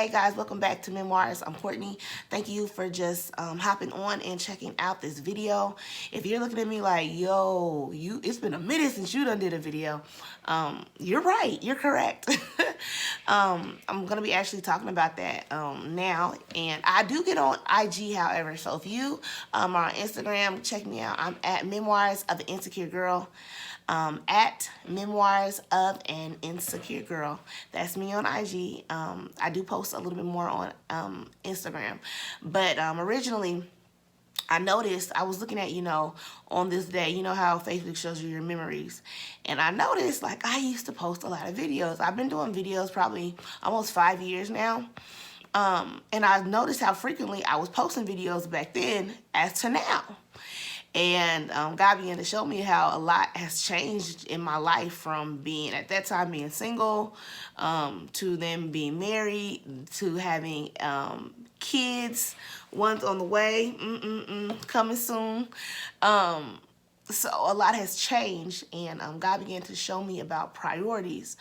Hey guys, welcome back to Memoirs. I'm Courtney. Thank you for just hopping on and checking out this video. If you're looking at me like, yo, it's been a minute since you done did a video, you're right. You're correct. I'm going to be actually talking about that now. And I do get on IG, however. So if you are on Instagram, check me out. I'm at Memoirs of an Insecure Girl. At Memoirs of an Insecure Girl. That's me on IG. I do post a little bit more on Instagram. But originally, I noticed, I was looking at, on this day, you know how Facebook shows you your memories. And I noticed, like, I used to post a lot of videos. I've been doing videos probably almost 5 years now. And I noticed how frequently I was posting videos back then as to now. And God began to show me how a lot has changed in my life from being, at that time, being single, to then being married, to having kids. One's on the way, coming soon. So a lot has changed, and God began to show me about priorities,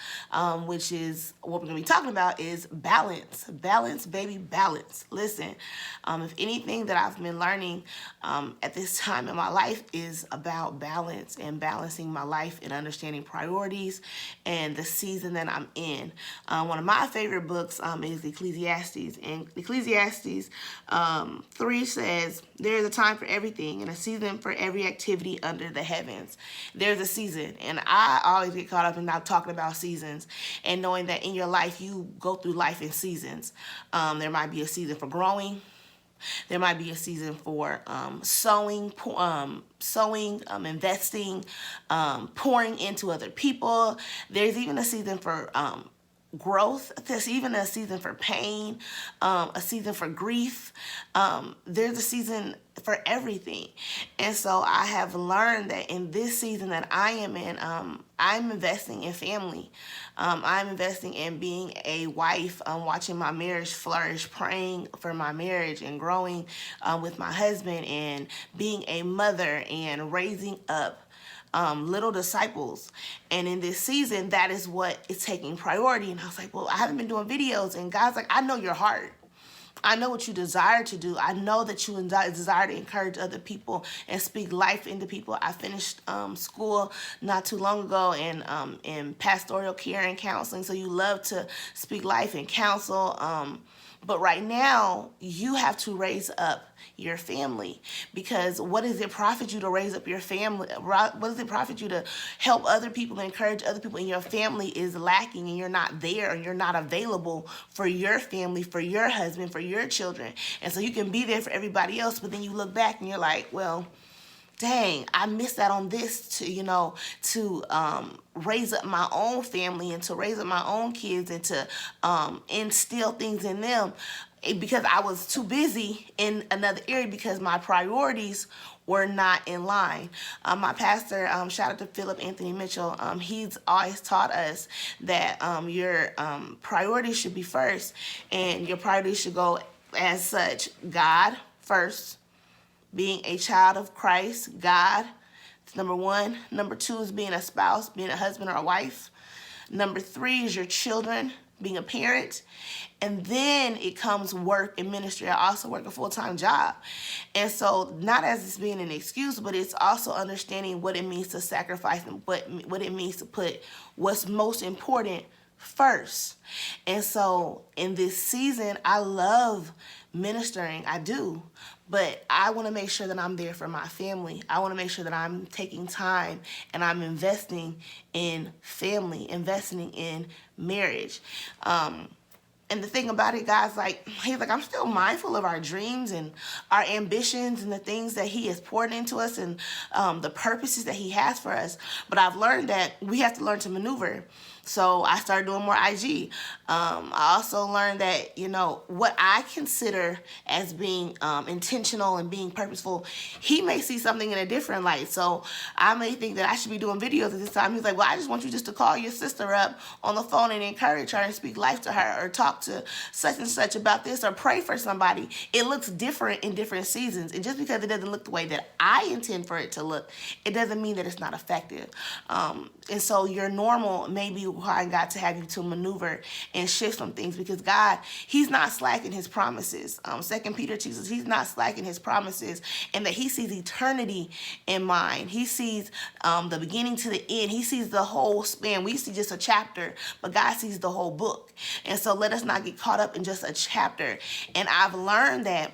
which is what we're going to be talking about is balance. Balance, baby, balance. Listen, if anything that I've been learning at this time in my life is about balance and balancing my life and understanding priorities and the season that I'm in. One of my favorite books is Ecclesiastes, and Ecclesiastes 3 says, there is a time for everything and a season for every activity under the heavens. There's a season, and I always get caught up in not talking about seasons and knowing that in your life you go through life in seasons. There might be a season for growing. There might be a season for sowing, investing, pouring into other people. There's even a season for growth. There's even a season for pain, a season for grief. There's a season for everything. And so I have learned that in this season that I am in, I'm investing in family. I'm investing in being a wife, watching my marriage flourish, praying for my marriage and growing with my husband, and being a mother and raising up little disciples. And in this season, that is what is taking priority. And I was like, well, I haven't been doing videos. And God's like, I know your heart. I know what you desire to do. I know that you desire to encourage other people and speak life into people. I finished school not too long ago in pastoral care and counseling. So you love to speak life and counsel. But right now, you have to raise up your family, because what does it profit you to raise up your family? What does it profit you to help other people, encourage other people, and your family is lacking and you're not there and you're not available for your family, for your husband, for your children? And so you can be there for everybody else, but then you look back and you're like, well, dang, I missed out on this to raise up my own family and to raise up my own kids and to instill things in them, because I was too busy in another area because my priorities were not in line. My pastor, shout out to Philip Anthony Mitchell, he's always taught us that your priorities should be first, and your priorities should go as such: God first, being a child of Christ, God, it's number one. Number two is being a spouse, being a husband or a wife. Number three is your children, being a parent. And then it comes work and ministry. I also work a full-time job. And so not as it's being an excuse, but it's also understanding what it means to sacrifice and what it means to put what's most important first. And so in this season, I love ministering. I do. But I want to make sure that I'm there for my family. I want to make sure that I'm taking time and I'm investing in family, investing in marriage. And the thing about it, guys, he's like, I'm still mindful of our dreams and our ambitions and the things that he has poured into us and the purposes that he has for us. But I've learned that we have to learn to maneuver. So I started doing more IG. I also learned that, what I consider as being intentional and being purposeful, he may see something in a different light. So I may think that I should be doing videos at this time. He's like, well, I just want you just to call your sister up on the phone and encourage her and speak life to her, or talk to such and such about this, or pray for somebody. It looks different in different seasons. And just because it doesn't look the way that I intend for it to look, it doesn't mean that it's not effective. And so your normal may be why God to have you to maneuver and shift some things, because God, he's not slacking his promises. 2 Peter teaches us he's not slacking his promises, and that he sees eternity in mind. He sees the beginning to the end. He sees the whole span. We see just a chapter, but God sees the whole book. And so let us not get caught up in just a chapter. And I've learned that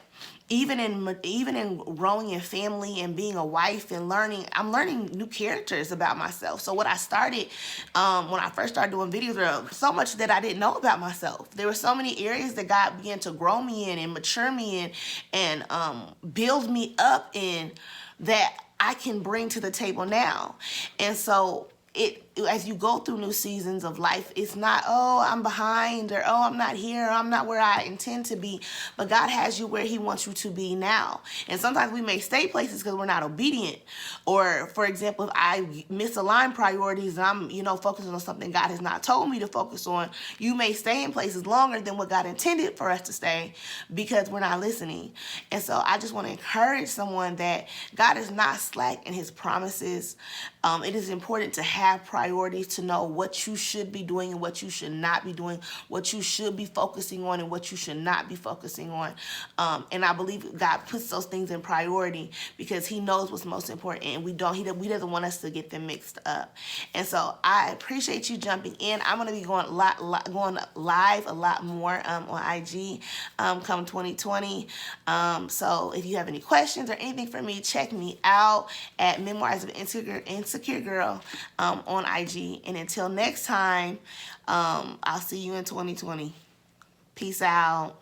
even in growing in family and being a wife and I'm learning new characters about myself. So what I started when I first started doing videos, there was so much that I didn't know about myself. There were so many areas that God began to grow me in and mature me in and build me up in that I can bring to the table now. And so as you go through new seasons of life, it's not, oh, I'm behind, or oh, I'm not here, or I'm not where I intend to be. But God has you where he wants you to be now. And sometimes we may stay places because we're not obedient. Or, for example, if I misalign priorities and I'm, focusing on something God has not told me to focus on, you may stay in places longer than what God intended for us to stay because we're not listening. And so I just want to encourage someone that God is not slack in his promises. It is important to have priorities, to know what you should be doing and what you should not be doing, what you should be focusing on and what you should not be focusing on. And I believe God puts those things in priority because he knows what's most important, and he doesn't want us to get them mixed up. And so I appreciate you jumping in. I'm going to be going live a lot more on IG come 2020. So if you have any questions or anything for me, check me out at Memoirs of an Insecure Girl on IG. And until next time, I'll see you in 2020. Peace out.